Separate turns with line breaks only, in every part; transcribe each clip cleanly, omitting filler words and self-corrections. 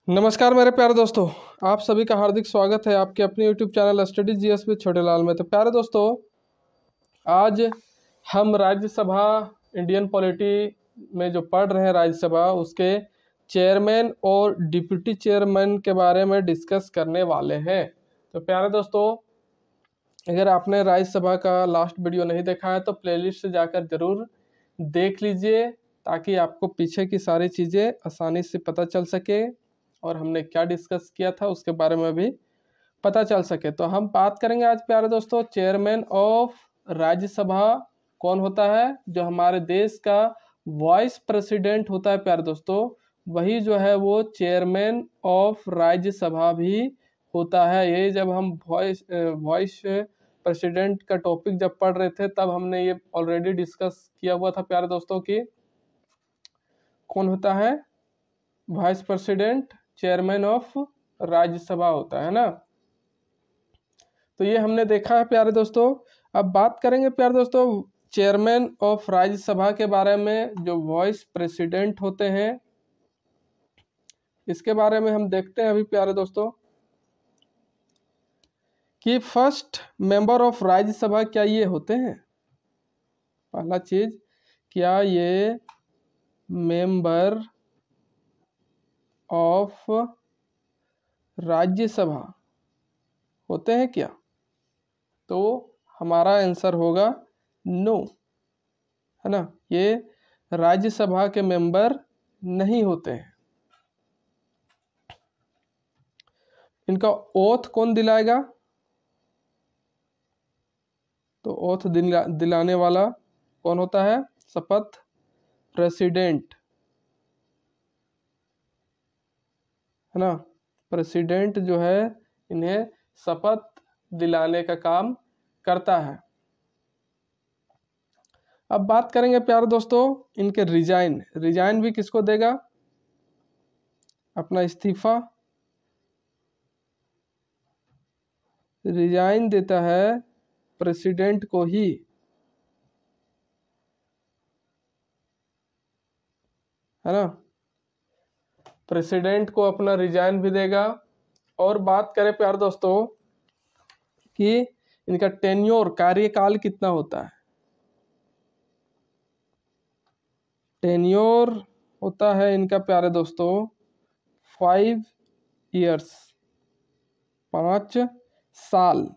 नमस्कार मेरे प्यारे दोस्तों। आप सभी का हार्दिक स्वागत है आपके अपने YouTube channel study GS with छोटे लाल में। तो प्यारे दोस्तों, आज हम राज्यसभा इंडियन पॉलिटी में जो पढ़ रहे हैं राज्यसभा, उसके चेयरमैन और डिप्टी चेयरमैन के बारे में डिस्कस करने वाले हैं। तो प्यारे दोस्तों, अगर आपने राज्यसभा का लास्ट वीडियो नहीं देखा है तो प्लेलिस्ट से जाकर ज़रूर देख लीजिए, ताकि आपको पीछे की सारी चीज़ें आसानी से पता चल सके और हमने क्या डिस्कस किया था उसके बारे में भी पता चल सके। तो हम बात करेंगे आज प्यारे दोस्तों, चेयरमैन ऑफ राज्यसभा कौन होता है। जो हमारे देश का वाइस प्रेसिडेंट होता है प्यारे दोस्तों, वही जो है वो चेयरमैन ऑफ राज्यसभा भी होता है। ये जब हम वॉइस प्रेसिडेंट का टॉपिक जब पढ़ रहे थे तब हमने ये ऑलरेडी डिस्कस किया हुआ था प्यारे दोस्तों कि कौन होता है vice president, chairman of Rajya Sabha होता है ना। तो ये हमने देखा है प्यारे दोस्तों। अब बात करेंगे प्यारे दोस्तों चेयरमैन ऑफ राज्यसभा के बारे में, जो वाइस प्रेसिडेंट होते हैं, इसके बारे में हम देखते हैं अभी प्यारे दोस्तों कि फर्स्ट मेंबर ऑफ राज्यसभा क्या ये होते हैं। पहला चीज, क्या ये मेंबर ऑफ राज्यसभा होते हैं क्या? तो हमारा आंसर होगा नो, है ना। ये राज्यसभा के मेंबर नहीं होते हैं। इनका ओथ कौन दिलाएगा? तो ओथ दिलाने वाला कौन होता है? शपथ प्रेसिडेंट, है ना। प्रेसिडेंट जो है इन्हें शपथ दिलाने का काम करता है। अब बात करेंगे प्यारे दोस्तों इनके रिजाइन भी किसको देगा? अपना इस्तीफा रिजाइन देता है प्रेसिडेंट को ही, है ना। प्रेसिडेंट को अपना रिजाइन भी देगा। और बात करें प्यारे दोस्तों कि इनका टेन्योर, कार्यकाल कितना होता है। टेन्योर होता है इनका प्यारे दोस्तों 5 इयर्स, 5 साल।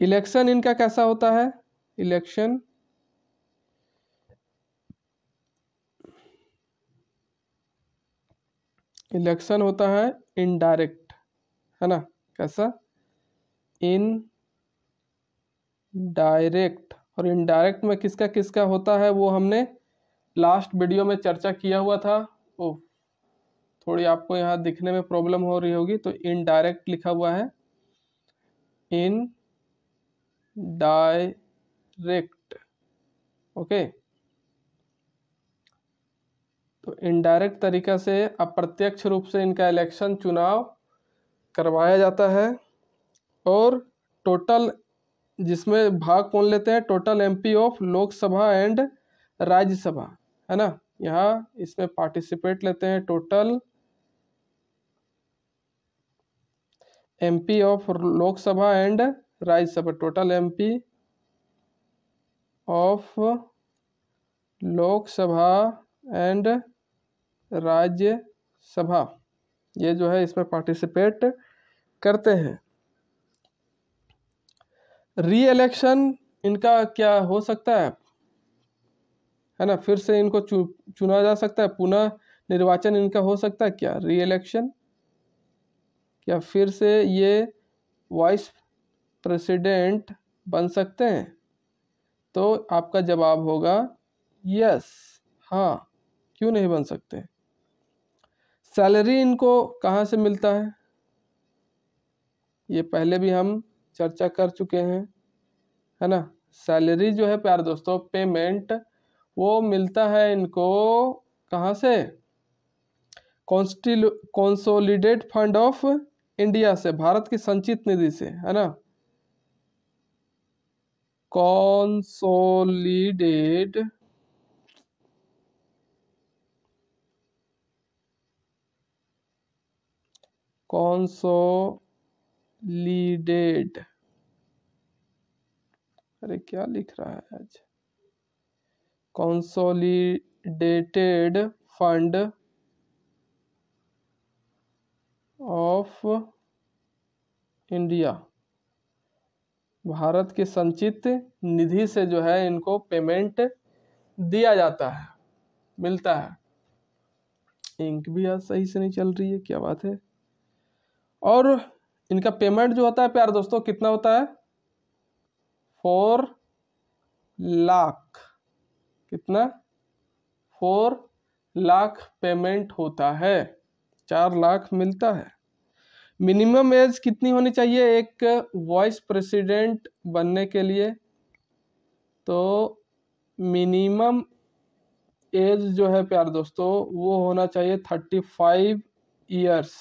इलेक्शन इनका कैसा होता है? इलेक्शन होता है इनडायरेक्ट, है ना। कैसा? इनडायरेक्ट। और इनडायरेक्ट में किसका किसका होता है वो हमने लास्ट वीडियो में चर्चा किया हुआ था। ओ, थोड़ी आपको यहाँ दिखने में प्रॉब्लम हो रही होगी, तो इनडायरेक्ट लिखा हुआ है, इनडायरेक्ट। ओके, तो इनडायरेक्ट तरीका से अप्रत्यक्ष रूप से इनका इलेक्शन, चुनाव करवाया जाता है। और टोटल जिसमें भाग कौन लेते हैं? Total MP of Lok Sabha and Rajya Sabha, है ना। यहाँ इसमें पार्टिसिपेट लेते हैं total MP of Lok Sabha and Rajya Sabha, total MP of Lok Sabha and Rajya Sabha, ये जो है इसमें पार्टिसिपेट करते हैं। री इलेक्शन इनका क्या हो सकता है ना, फिर से इनको चुना जा सकता है, पुनः निर्वाचन इनका हो सकता है क्या? री इलेक्शन, क्या फिर से ये वाइस प्रेसिडेंट बन सकते हैं? तो आपका जवाब होगा यस, हाँ, क्यों नहीं बन सकते। सैलरी इनको कहाँ से मिलता है? ये पहले भी हम चर्चा कर चुके हैं, है ना। सैलरी जो है प्यारे दोस्तों, पेमेंट, वो मिलता है इनको कहाँ से? कॉन्सोलिडेट फंड ऑफ इंडिया से, भारत की संचित निधि से, है ना। कॉन्सोलिडेट कंसोलिडेटेड, अरे क्या लिख रहा है आज, consolidated fund of India, Bharat के संचित निधि से जो है इनको पेमेंट दिया जाता है, मिलता है। इंक भी आज सही से नहीं चल रही है, क्या बात है। और इनका पेमेंट जो होता है प्यारे दोस्तों कितना होता है, 4 लाख, कितना, 4 लाख पेमेंट होता है, 4 लाख मिलता है। मिनिमम एज कितनी होनी चाहिए एक वाइस प्रेसिडेंट बनने के लिए, तो मिनिमम एज जो है प्यारे दोस्तों वो होना चाहिए 35 ईयर्स,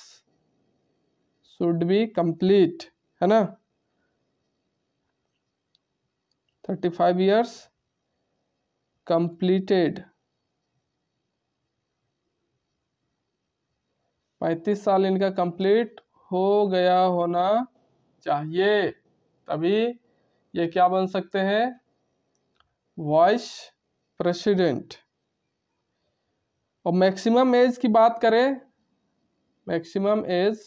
शुड बी कंप्लीट, है ना, 35 ईयर्स कंप्लीटेड, 35 साल इनका कंप्लीट हो गया होना चाहिए, तभी ये क्या बन सकते हैं, वाइस प्रेसिडेंट। और मैक्सिमम एज की बात करें, मैक्सिमम एज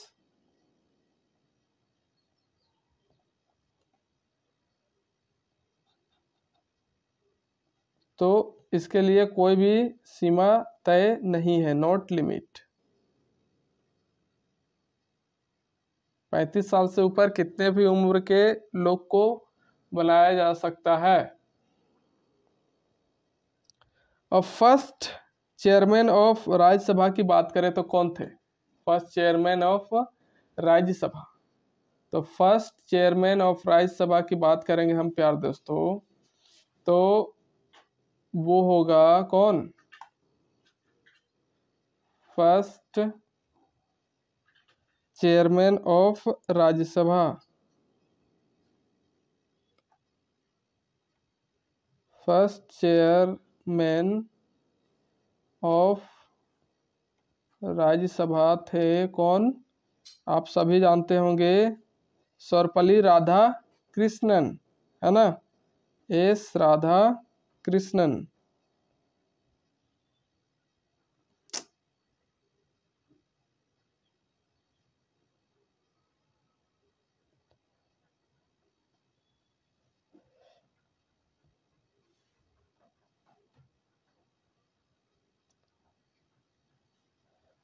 तो इसके लिए कोई भी सीमा तय नहीं है, नॉट लिमिट। 35 साल से ऊपर कितने भी उम्र के लोग को बुलाया जा सकता है। और फर्स्ट चेयरमैन ऑफ राज्यसभा की बात करें तो कौन थे, फर्स्ट चेयरमैन ऑफ राज्यसभा, तो फर्स्ट चेयरमैन ऑफ राज्यसभा की बात करेंगे हम प्यारे दोस्तों, तो वो होगा कौन, first chairman of Rajya Sabha, first chairman of Rajya Sabha थे कौन, आप सभी जानते होंगे, सर्वपल्ली राधा कृष्णन, है ना, एस राधा कृष्णन।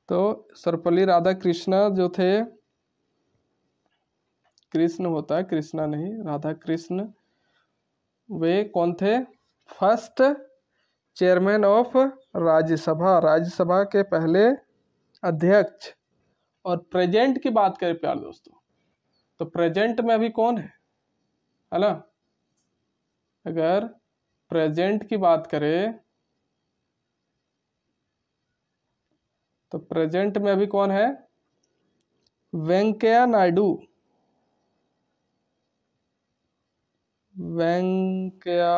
तो सर्वपल्ली राधा कृष्णा जो थे, कृष्ण होता है, कृष्णा नहीं, राधा कृष्ण, वे कौन थे, first chairman of Rajya Sabha, Rajya Sabha के पहले अध्यक्ष। और प्रेजेंट की बात करें प्यारे दोस्तों, तो प्रेजेंट में अभी कौन है ना, अगर प्रेजेंट की बात करें तो प्रेजेंट में अभी कौन है, वेंकैया नायडू, वेंकैया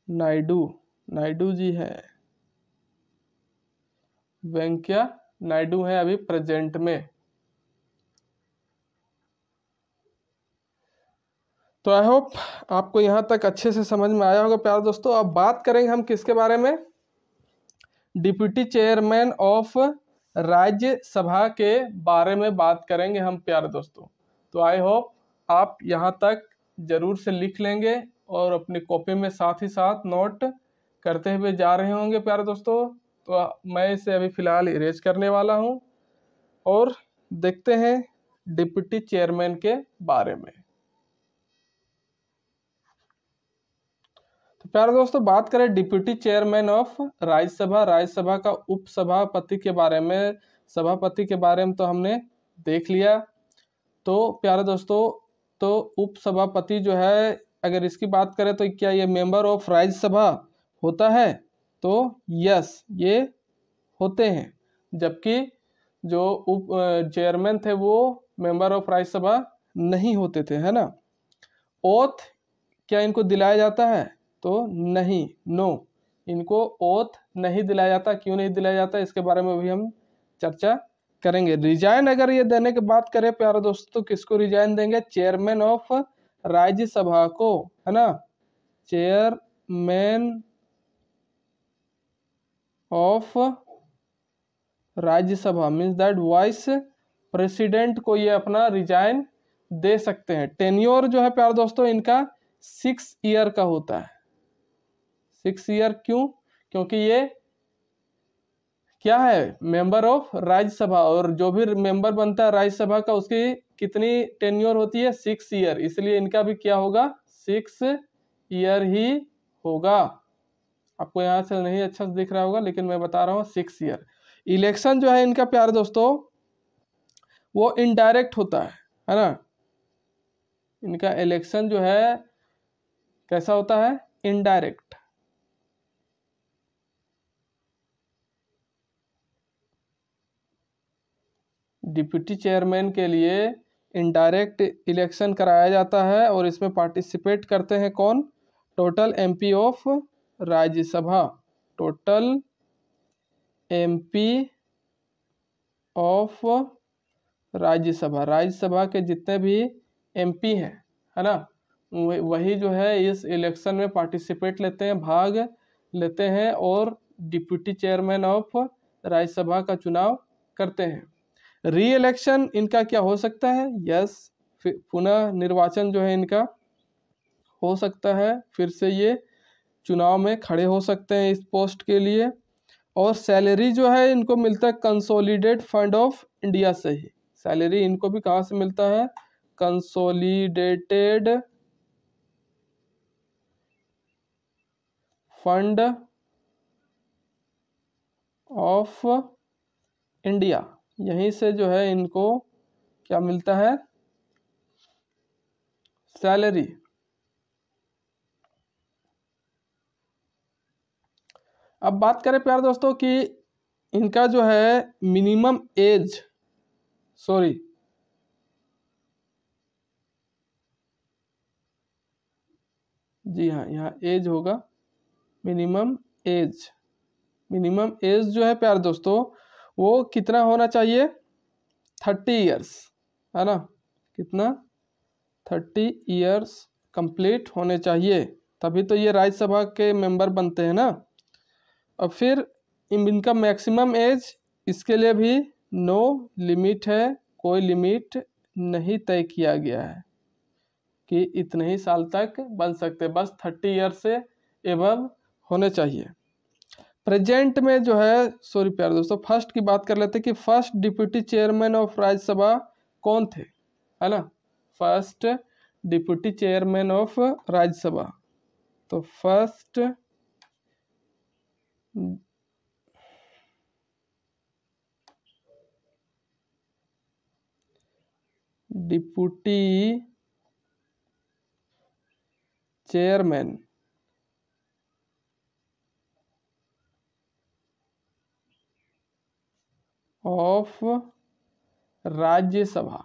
नायडू, नायडू जी है, वेंकैया नायडू है अभी प्रेजेंट में। तो आई होप आपको यहाँ तक अच्छे से समझ में आया होगा प्यारे दोस्तों। अब बात करेंगे हम किसके बारे में, डिप्टी चेयरमैन ऑफ राज्यसभा के बारे में बात करेंगे हम प्यारे दोस्तों। तो आई होप आप यहाँ तक जरूर से लिख लेंगे और अपनी कॉपी में साथ ही साथ नोट करते हुए जा रहे होंगे प्यारे दोस्तों। तो मैं इसे अभी फिलहाल इरेज करने वाला हूँ और देखते हैं डिप्टी चेयरमैन के बारे में। तो प्यारे दोस्तों बात करें deputy chairman of Rajya Sabha, Rajya Sabha का उपसभापति के बारे में, सभापति के बारे में तो हमने देख लिया। तो प्यारे दोस्तों तो उपसभापति जो है अगर इसकी बात करें तो क्या ये मेंबर ऑफ राज्यसभा होता है, तो यस ये होते हैं, जबकि जो उप चेयरमैन थे वो मेंबर ऑफ राज्यसभा नहीं होते थे, है ना। ओथ क्या इनको दिलाया जाता है, तो नहीं, नो, इनको ओथ नहीं दिलाया जाता। क्यों नहीं दिलाया जाता इसके बारे में भी हम चर्चा करेंगे। रिजाइन अगर ये देने की बात करें प्यारे दोस्तों, तो किसको रिजाइन देंगे? चेयरमैन ऑफ राज्यसभा को, है ना, chairman of Rajya Sabha means that vice president को ये अपना रिजाइन दे सकते हैं। टेन्योर जो है प्यारे दोस्तों इनका 6 ईयर का होता है। 6 ईयर क्यों? क्योंकि ये क्या है? मेंबर ऑफ राज्यसभा, और जो भी मेंबर बनता है राज्यसभा का उसकी कितनी टेन्योर होती है? 6 ईयर। इसलिए इनका भी क्या होगा? 6 ईयर ही होगा। आपको यहाँ से नहीं अच्छा से दिख रहा होगा, लेकिन मैं बता रहा हूँ 6 ईयर। इलेक्शन जो है इनका प्यारे दोस्तों वो इनडायरेक्ट होता है ना। इनका इलेक्शन जो है कैसा होता है? इनडायरेक्ट। डिप्टी चेयरमैन के लिए इनडायरेक्ट इलेक्शन कराया जाता है, और इसमें पार्टिसिपेट करते हैं कौन? Total MP of Rajya Sabha, total MP of Rajya Sabha, Rajya Sabha के जितने भी एमपी हैं, है ना, वही जो है इस इलेक्शन में पार्टिसिपेट लेते हैं, भाग लेते हैं, और डिप्टी चेयरमैन ऑफ राज्यसभा का चुनाव करते हैं। री इलेक्शन इनका क्या हो सकता है? यस, पुनः निर्वाचन जो है इनका हो सकता है, फिर से ये चुनाव में खड़े हो सकते हैं इस पोस्ट के लिए। और सैलरी जो है इनको मिलता है कंसोलिडेट फंड ऑफ इंडिया से ही। सैलरी इनको भी कहाँ से मिलता है? कंसोलिडेटेड फंड ऑफ इंडिया, यहीं से जो है इनको क्या मिलता है? सैलरी। अब बात करें प्यारे दोस्तों कि इनका जो है मिनिमम एज, सॉरी, जी हाँ, यहाँ एज होगा, मिनिमम एज। मिनिमम एज जो है प्यारे दोस्तों वो कितना होना चाहिए? 30 ईयर्स, है ना, कितना? 30 ईयर्स कंप्लीट होने चाहिए, तभी तो ये राज्यसभा के मेंबर बनते हैं ना। और फिर इनका मैक्सिमम एज, इसके लिए भी नो लिमिट है, कोई लिमिट नहीं तय किया गया है कि इतने ही साल तक बन सकते, बस 30 ईयर से एबव होने चाहिए। प्रेजेंट में जो है, सॉरी प्यारे दोस्तों, फर्स्ट की बात कर लेते हैं कि first deputy chairman of Rajya Sabha कौन थे, है ना। First deputy chairman of Rajya Sabha, तो first deputy chairman of Rajya Sabha,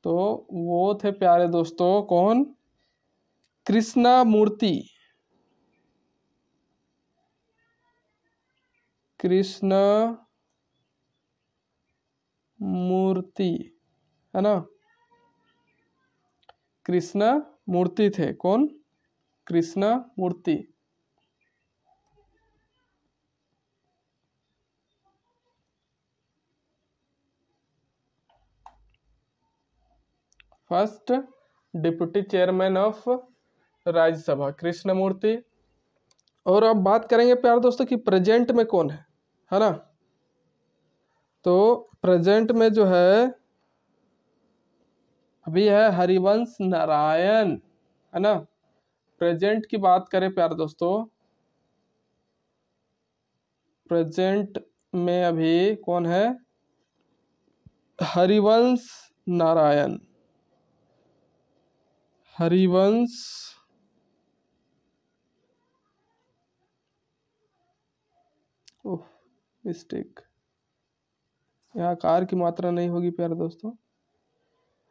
तो वो थे प्यारे दोस्तों कौन? कृष्णा मूर्ति, कृष्णा मूर्ति, है ना, कृष्णा मूर्ति थे। कौन? Krishna Murthy. First deputy chairman of Rajya Sabha Krishna Murthy. और अब बात करेंगे प्यारे दोस्तों कि प्रेजेंट में कौन है ना। तो प्रेजेंट में जो है अभी है हरिवंश नारायण, है ना। प्रेजेंट की बात करें प्यारे दोस्तों, प्रेजेंट में अभी कौन है? हरिवंश नारायण, हरिवंश मिस्टेक, यहाँ कार की मात्रा नहीं होगी प्यारे दोस्तों।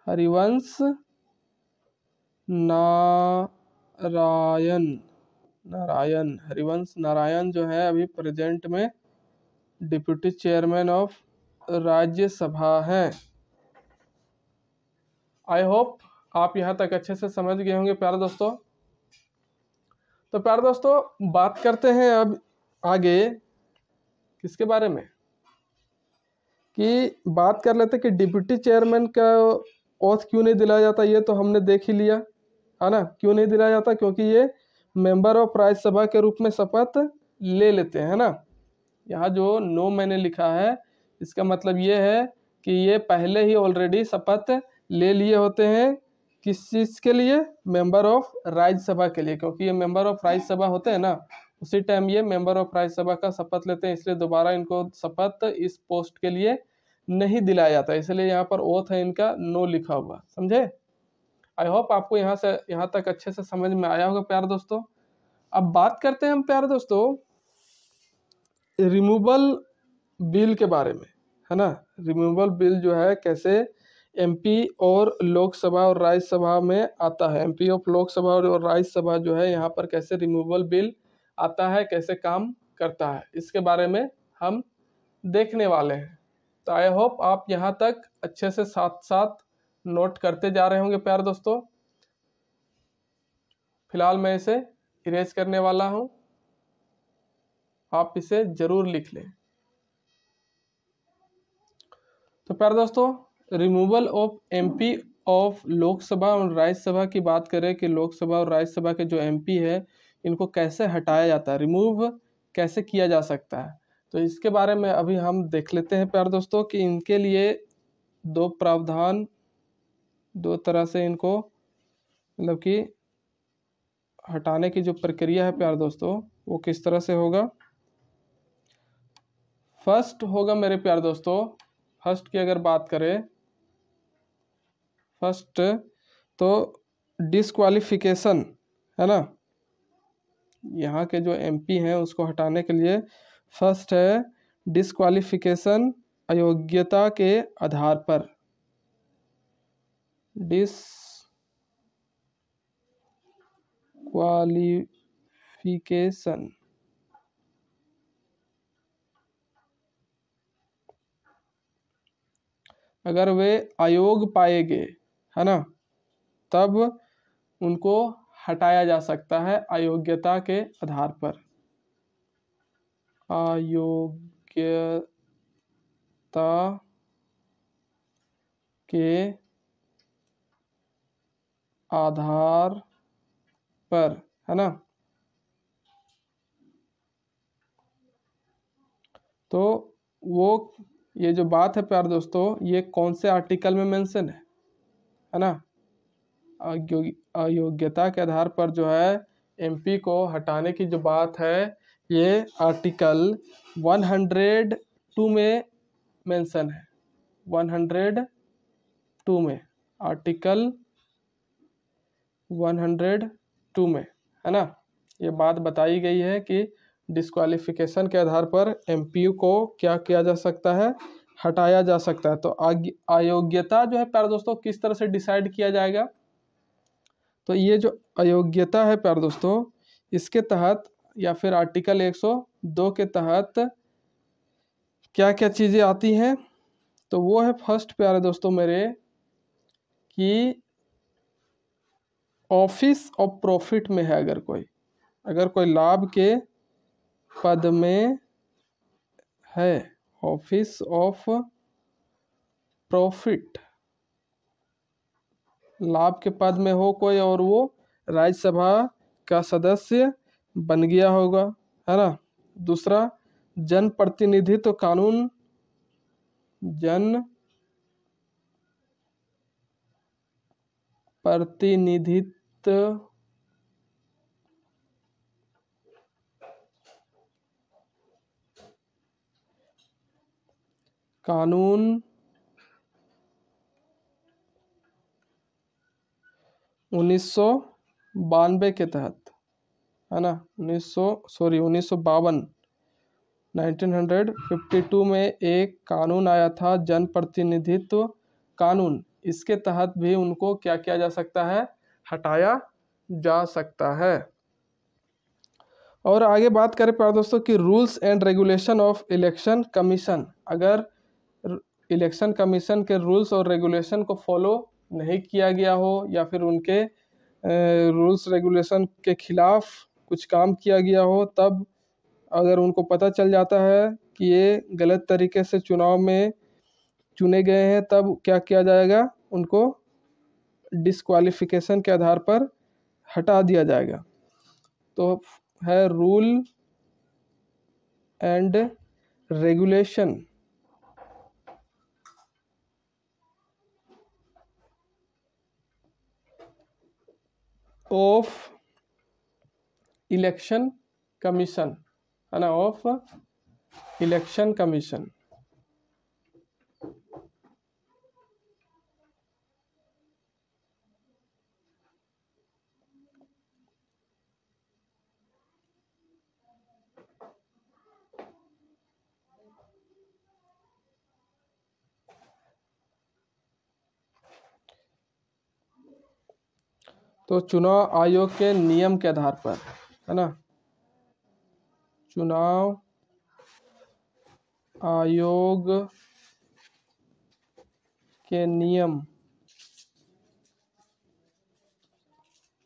हरिवंश नारायण, नारायण हरिवंश नारायण जो है अभी प्रेजेंट में डिप्यूटी चेयरमैन ऑफ राज्यसभा हैं। आई होप आप यहाँ तक अच्छे से समझ गए होंगे प्यारे दोस्तों। तो प्यारे दोस्तों बात करते हैं अब आगे किसके बारे में, कि बात कर लेते कि डिप्यूटी चेयरमैन का ओथ क्यों नहीं दिलाया जाता। ये तो हमने देख ही लिया है ना, क्यों नहीं दिलाया जाता, क्योंकि ये मेंबर ऑफ राज्यसभा के रूप में शपथ ले लेते हैं ना। यहाँ जो नो मैंने लिखा है इसका मतलब ये है कि ये पहले ही ऑलरेडी शपथ ले लिए होते हैं। किस चीज़ के लिए? मेंबर ऑफ राज्यसभा के लिए, क्योंकि ये मेंबर ऑफ राज्यसभा होते हैं ना, उसी टाइम ये मेंबर ऑफ राज्यसभा का शपथ लेते हैं, इसलिए दोबारा इनको शपथ इस पोस्ट के लिए नहीं दिलाया जाता, इसलिए यहाँ पर ओथ है इनका नो लिखा हुआ, समझे। आई होप आपको यहाँ तक अच्छे से समझ में आया होगा प्यारे दोस्तों। अब बात करते हैं हम प्यारे दोस्तों रिमूवल बिल के बारे में, है ना। रिमूवल बिल जो है कैसे एमपी और लोकसभा और राज्यसभा में आता है। एमपी ऑफ लोकसभा और राज्यसभा जो है यहाँ पर कैसे रिमूवल बिल आता है, कैसे काम करता है, इसके बारे में हम देखने वाले हैं। तो आई होप आप यहाँ तक अच्छे से साथ साथ नोट करते जा रहे होंगे प्यारे दोस्तों। फिलहाल मैं इसे इरेज करने वाला हूँ, आप इसे जरूर लिख लें। तो प्यारे दोस्तों removal of MP of Lok Sabha और राज्यसभा की बात करें कि लोकसभा और राज्यसभा के जो एमपी है इनको कैसे हटाया जाता है, रिमूव कैसे किया जा सकता है, तो इसके बारे में अभी हम देख लेते हैं प्यारे दोस्तों कि इनके लिए दो प्रावधान, दो तरह से इनको मतलब कि हटाने की जो प्रक्रिया है प्यारे दोस्तों वो किस तरह से होगा। फर्स्ट होगा मेरे प्यारे दोस्तों, फर्स्ट की अगर बात करें, फर्स्ट तो डिस्क्वालिफिकेशन है ना, यहाँ के जो एमपी हैं उसको हटाने के लिए फर्स्ट है डिस्क्वालिफिकेशन अयोग्यता के आधार पर। डिस्क्वालिफिकेशन अगर वे अयोग्य पाए गए है ना तब उनको हटाया जा सकता है अयोग्यता के आधार पर। अयोग्यता के आधार पर है ना। तो वो ये जो बात है प्यारे दोस्तों ये कौन से आर्टिकल में मेंशन है ना। अयोग्यता के आधार पर जो है एमपी को हटाने की जो बात है ये आर्टिकल 102 में मेंशन है, 102 में, आर्टिकल 102 में है ना। ये बात बताई गई है कि डिस्क्वालिफिकेशन के आधार पर एमपी को क्या किया जा सकता है, हटाया जा सकता है। तो अयोग्यता जो है प्यारे दोस्तों किस तरह से डिसाइड किया जाएगा, तो ये जो अयोग्यता है प्यारे दोस्तों इसके तहत या फिर आर्टिकल 102 के तहत क्या क्या चीज़ें आती हैं, तो वो है फर्स्ट प्यारे दोस्तों मेरे कि ऑफिस ऑफ प्रॉफिट में है, अगर कोई लाभ के पद में है, ऑफिस ऑफ प्रॉफिट, लाभ के पद में हो कोई और वो राज्यसभा का सदस्य बन गया होगा है ना। दूसरा जन प्रतिनिधित्व कानून, जन प्रतिनिधित्व कानून 1992 के तहत है ना, 1952 में एक कानून आया था जन प्रतिनिधित्व कानून, इसके तहत भी उनको क्या किया जा सकता है, हटाया जा सकता है। और आगे बात करें प्यारे दोस्तों कि rules and regulation of election commission, अगर इलेक्शन कमीशन के रूल्स और रेगुलेशन को फॉलो नहीं किया गया हो या फिर उनके रूल्स रेगुलेशन के खिलाफ कुछ काम किया गया हो, तब अगर उनको पता चल जाता है कि ये गलत तरीके से चुनाव में चुने गए हैं, तब क्या किया जाएगा, उनको डिस्क्वालिफिकेशन के आधार पर हटा दिया जाएगा। तो है rule and regulation of election commission, है ना, ऑफ इलेक्शन कमीशन। तो चुनाव आयोग के नियम के आधार पर, है ना, चुनाव आयोग के नियम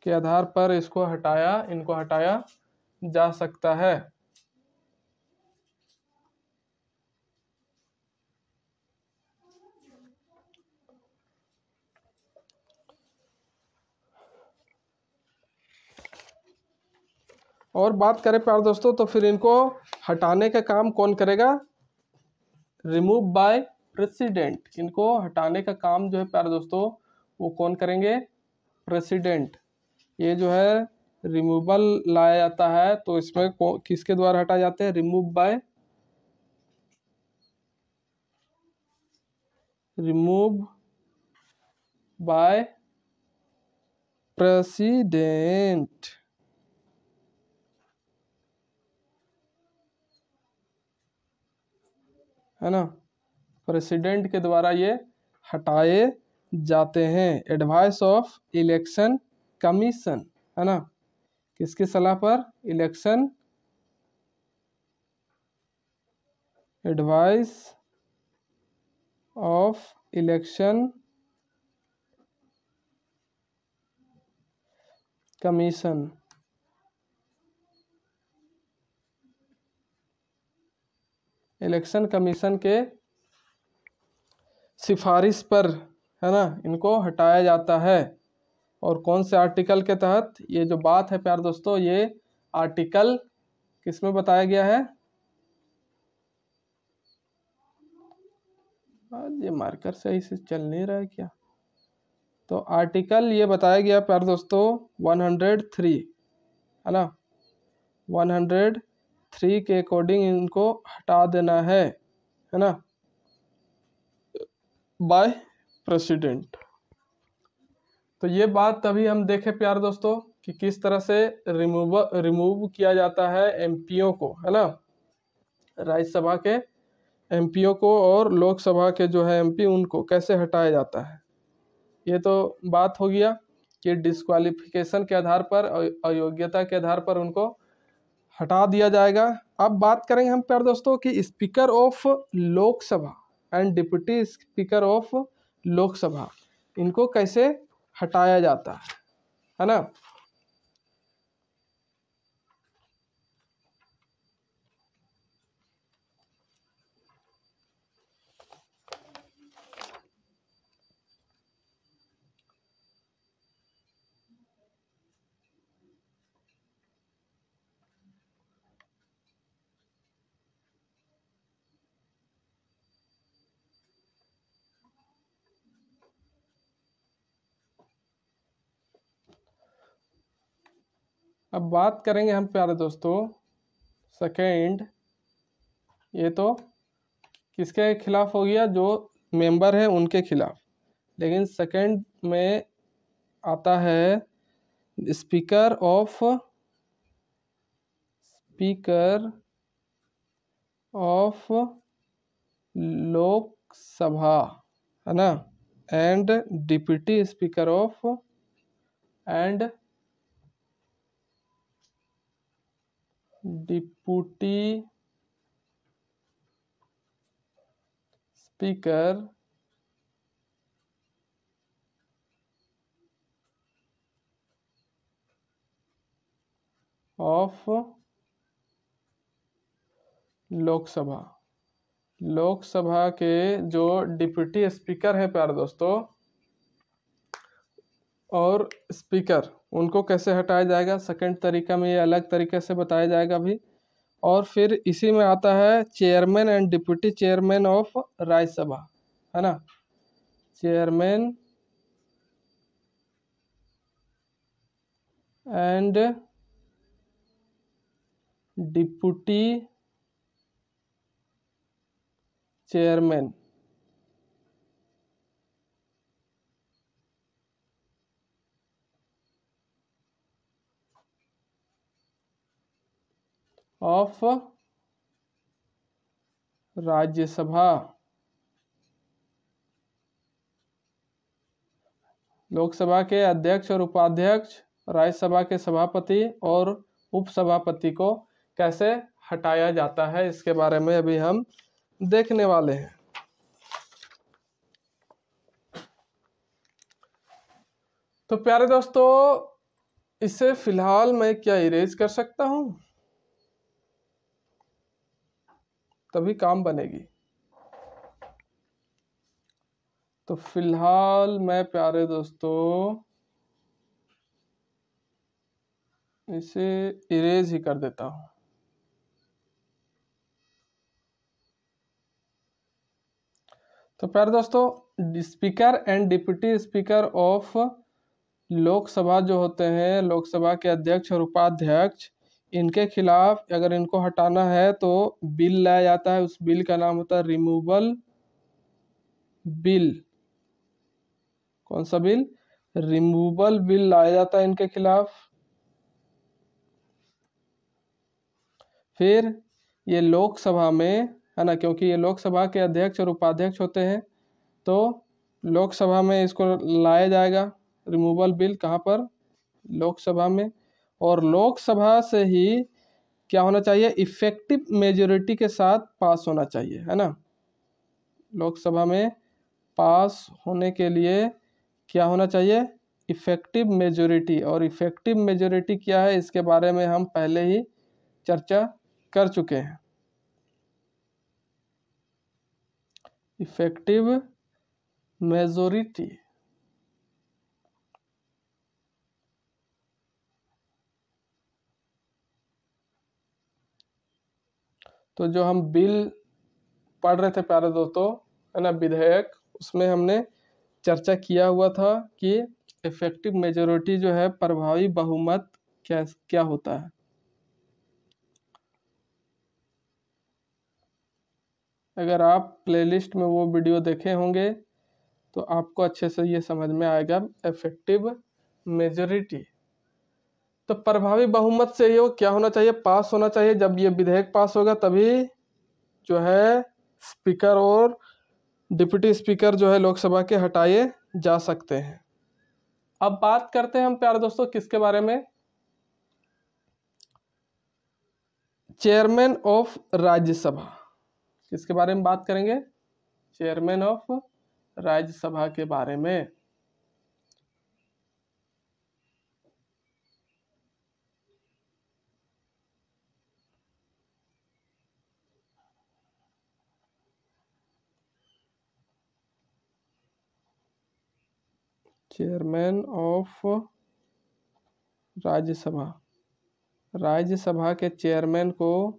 के आधार पर इनको हटाया जा सकता है। और बात करें प्यारे दोस्तों, तो फिर इनको हटाने का काम कौन करेगा, रिमूव बाय प्रेसिडेंट। इनको हटाने का काम जो है प्यारे दोस्तों वो कौन करेंगे, प्रेसिडेंट। ये जो है रिमूवल लाया जाता है, तो इसमें किसके द्वारा हटाए जाते हैं, रिमूव बाय प्रेसिडेंट, है ना, प्रेसिडेंट के द्वारा ये हटाए जाते हैं। एडवाइस ऑफ इलेक्शन कमीशन, है ना, किसकी सलाह पर, election advice of election commission, election commission के सिफारिश पर, है ना, इनको हटाया जाता है। और कौन से आर्टिकल के तहत, ये जो बात है प्यारे दोस्तों, ये आर्टिकल किसमें बताया गया है, आज ये मार्कर सही से चल नहीं रहा है क्या, तो आर्टिकल ये बताया गया प्यारे दोस्तों 103, है ना, 103 के अकॉर्डिंग इनको हटा देना है ना, बाय प्रेसिडेंट। तो ये बात तभी हम देखें प्यारे दोस्तों कि किस तरह से रिमूव किया जाता है एमपीओ को, है ना, राज्यसभा के एमपीओ को, और लोकसभा के जो है एमपी उनको कैसे हटाया जाता है। ये तो बात हो गया कि डिस्क्वालिफिकेशन के आधार पर, अयोग्यता के आधार पर उनको हटा दिया जाएगा। अब बात करेंगे हम प्यारे दोस्तों कि speaker of Lok Sabha and deputy speaker of Lok Sabha, इनको कैसे हटाया जाता है ना। अब बात करेंगे हम प्यारे दोस्तों सेकेंड, ये तो किसके खिलाफ हो गया, जो मेंबर है उनके खिलाफ, लेकिन सेकेंड में आता है स्पीकर ऑफ लोकसभा, है ना, and deputy speaker of deputy speaker of Lok Sabha. Lok Sabha के जो डिप्टी स्पीकर हैं प्यारे दोस्तों और स्पीकर, उनको कैसे हटाया जाएगा, सेकंड तरीका में ये अलग तरीके से बताया जाएगा अभी। और फिर इसी में आता है chairman and deputy chairman of Rajya Sabha, है ना। Chairman and deputy chairman of Rajya Sabha. Lok Sabha के अध्यक्ष और उपाध्यक्ष, राज्यसभा के सभापति और उपसभापति को कैसे हटाया जाता है, इसके बारे में अभी हम देखने वाले हैं। तो प्यारे दोस्तों, इसे फिलहाल मैं क्या इरेज कर सकता हूं, तभी काम बनेगी। तो फिलहाल मैं प्यारे दोस्तों इसे इरेज ही कर देता हूं। तो प्यारे दोस्तों, speaker and deputy speaker of Lok Sabha जो होते हैं, लोकसभा के अध्यक्ष और उपाध्यक्ष, इनके खिलाफ अगर इनको हटाना है तो बिल लाया जाता है। उस बिल का नाम होता है रिमूवल बिल। कौन सा बिल? रिमूवल बिल लाया जाता है इनके खिलाफ। फिर ये लोकसभा में, है ना, क्योंकि ये लोकसभा के अध्यक्ष और उपाध्यक्ष होते हैं, तो लोकसभा में इसको लाया जाएगा रिमूवल बिल। कहाँ पर? लोकसभा में। और लोकसभा से ही क्या होना चाहिए? इफेक्टिव मेजोरिटी के साथ पास होना चाहिए, है ना। लोकसभा में पास होने के लिए क्या होना चाहिए? Effective majority. और इफेक्टिव मेजोरिटी क्या है, इसके बारे में हम पहले ही चर्चा कर चुके हैं। इफेक्टिव मेजोरिटी, तो जो हम बिल पढ़ रहे थे प्यारे दोस्तों, है ना, विधेयक, उसमें हमने चर्चा किया हुआ था कि इफेक्टिव मेजोरिटी जो है, प्रभावी बहुमत क्या क्या होता है। अगर आप प्लेलिस्ट में वो वीडियो देखे होंगे तो आपको अच्छे से ये समझ में आएगा इफेक्टिव मेजोरिटी। तो प्रभावी बहुमत से ये क्या होना चाहिए? पास होना चाहिए। जब ये विधेयक पास होगा तभी जो है स्पीकर और डिप्टी स्पीकर जो है लोकसभा के हटाए जा सकते हैं। अब बात करते हैं हम प्यारे दोस्तों किसके बारे में? Chairman of Rajya Sabha. किसके बारे में बात करेंगे? चेयरमैन ऑफ राज्यसभा के बारे में। Chairman of Rajya Sabha. राज्यसभा के चेयरमैन को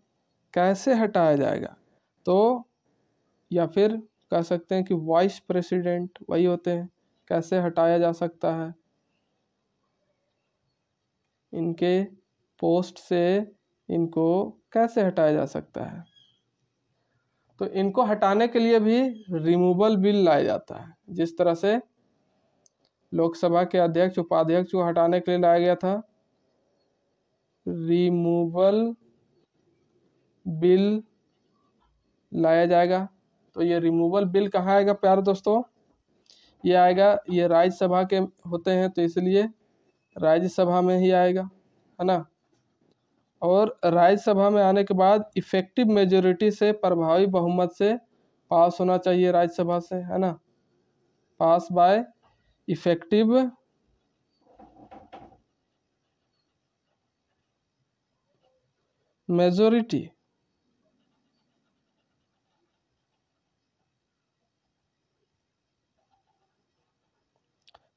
कैसे हटाया जाएगा? तो या फिर कह सकते हैं कि वाइस प्रेसिडेंट वही होते हैं। कैसे हटाया जा सकता है? इनके पोस्ट से इनको कैसे हटाया जा सकता है? तो इनको हटाने के लिए भी रिमूवल बिल लाया जाता है। जिस तरह से लोकसभा के अध्यक्ष उपाध्यक्ष को हटाने के लिए लाया गया था, रिमूवल बिल लाया जाएगा। तो ये रिमूवल बिल कहाँ आएगा प्यारे दोस्तों? ये आएगा, ये राज्यसभा के होते हैं तो इसलिए राज्यसभा में ही आएगा, है ना। और राज्यसभा में आने के बाद इफेक्टिव मेजोरिटी से, प्रभावी बहुमत से पास होना चाहिए राज्यसभा से, है ना, pass by effective majority.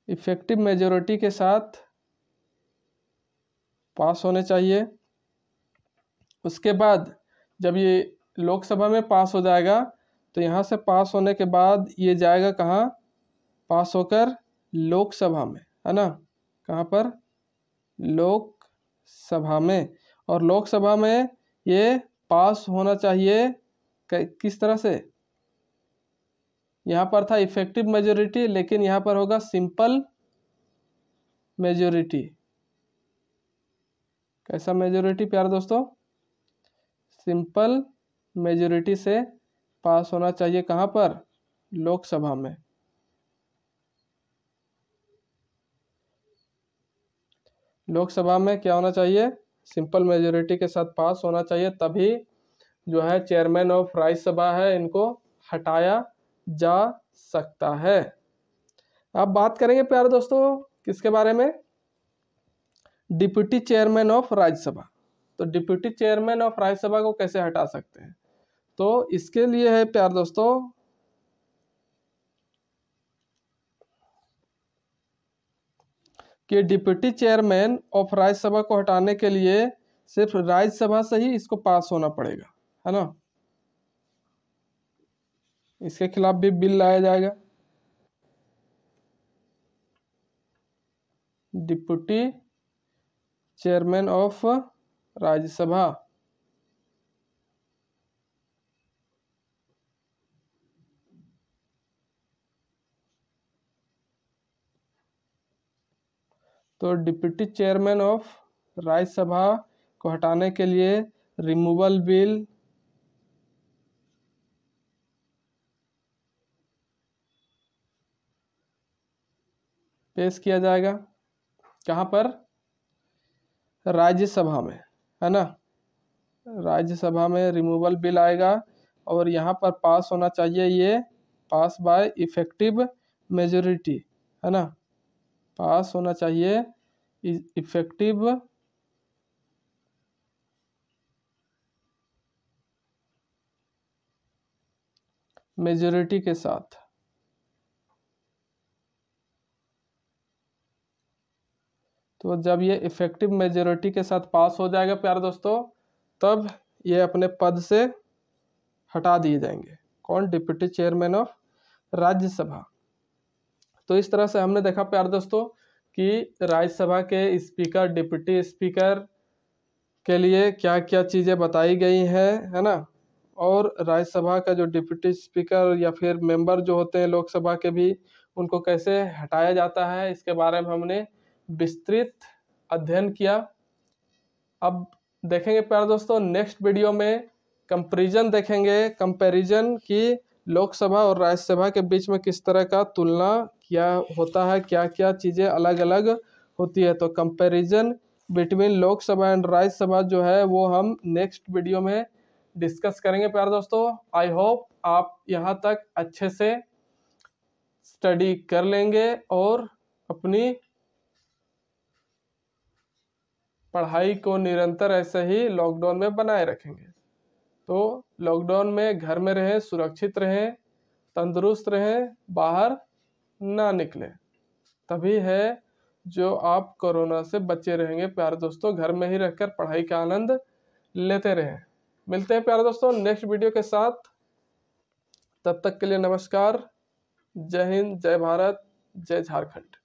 Effective majority के साथ पास होने चाहिए। उसके बाद जब ये लोकसभा में पास हो जाएगा तो यहाँ से पास होने के बाद ये जाएगा कहाँ, पास होकर लोकसभा में, है ना, कहाँ पर, लोकसभा में। और लोकसभा में ये पास होना चाहिए किस तरह से, यहाँ पर था इफेक्टिव मेजोरिटी, लेकिन यहाँ पर होगा सिंपल मेजोरिटी। कैसा मेजोरिटी प्यारे दोस्तों, सिंपल मेजोरिटी से पास होना चाहिए कहाँ पर, लोकसभा में। लोकसभा में क्या होना चाहिए, सिंपल मेजोरिटी के साथ पास होना चाहिए, तभी जो है चेयरमैन ऑफ राज्यसभा है इनको हटाया जा सकता है। अब बात करेंगे प्यारे दोस्तों किसके बारे में, डिप्टी चेयरमैन ऑफ राज्यसभा। तो डिप्टी चेयरमैन ऑफ राज्यसभा को कैसे हटा सकते हैं, तो इसके लिए है प्यारे दोस्तों कि डिप्टी चेयरमैन ऑफ राज्यसभा को हटाने के लिए सिर्फ राज्यसभा से ही इसको पास होना पड़ेगा, है ना, इसके खिलाफ भी बिल लाया जाएगा। डिप्टी चेयरमैन ऑफ राज्यसभा, तो डिप्टी चेयरमैन ऑफ राज्यसभा को हटाने के लिए रिमूवल बिल पेश किया जाएगा, कहाँ पर, राज्यसभा में, है ना, राज्यसभा में रिमूवल बिल आएगा और यहाँ पर पास होना चाहिए ये पास बाय इफेक्टिव मेजोरिटी, है ना, पास होना चाहिए इफेक्टिव मेजोरिटी के साथ। तो जब ये इफेक्टिव मेजोरिटी के साथ पास हो जाएगा प्यारे दोस्तों, तब ये अपने पद से हटा दिए जाएंगे, कौन, डिप्टी चेयरमैन ऑफ राज्यसभा। तो इस तरह से हमने देखा प्यारे दोस्तों कि राज्यसभा के स्पीकर, डिप्टी स्पीकर के लिए क्या क्या चीज़ें बताई गई हैं, है ना, और राज्यसभा का जो डिप्टी स्पीकर या फिर मेंबर जो होते हैं लोकसभा के भी, उनको कैसे हटाया जाता है, इसके बारे में हमने विस्तृत अध्ययन किया। अब देखेंगे प्यारे दोस्तों नेक्स्ट वीडियो में कंपैरिजन देखेंगे, कंपैरिजन की लोकसभा और राज्यसभा के बीच में किस तरह का तुलना क्या होता है, क्या क्या चीज़ें अलग अलग होती है। तो comparison between Lok Sabha and Rajya Sabha जो है वो हम नेक्स्ट वीडियो में डिस्कस करेंगे प्यारे दोस्तों। आई होप आप यहाँ तक अच्छे से स्टडी कर लेंगे और अपनी पढ़ाई को निरंतर ऐसे ही लॉकडाउन में बनाए रखेंगे। तो लॉकडाउन में घर में रहें, सुरक्षित रहें, तंदुरुस्त रहें, बाहर ना निकलें, तभी है जो आप कोरोना से बचे रहेंगे प्यारे दोस्तों। घर में ही रहकर पढ़ाई का आनंद लेते रहें। मिलते हैं प्यारे दोस्तों नेक्स्ट वीडियो के साथ, तब तक के लिए नमस्कार, जय हिंद, जय भारत, जय झारखंड।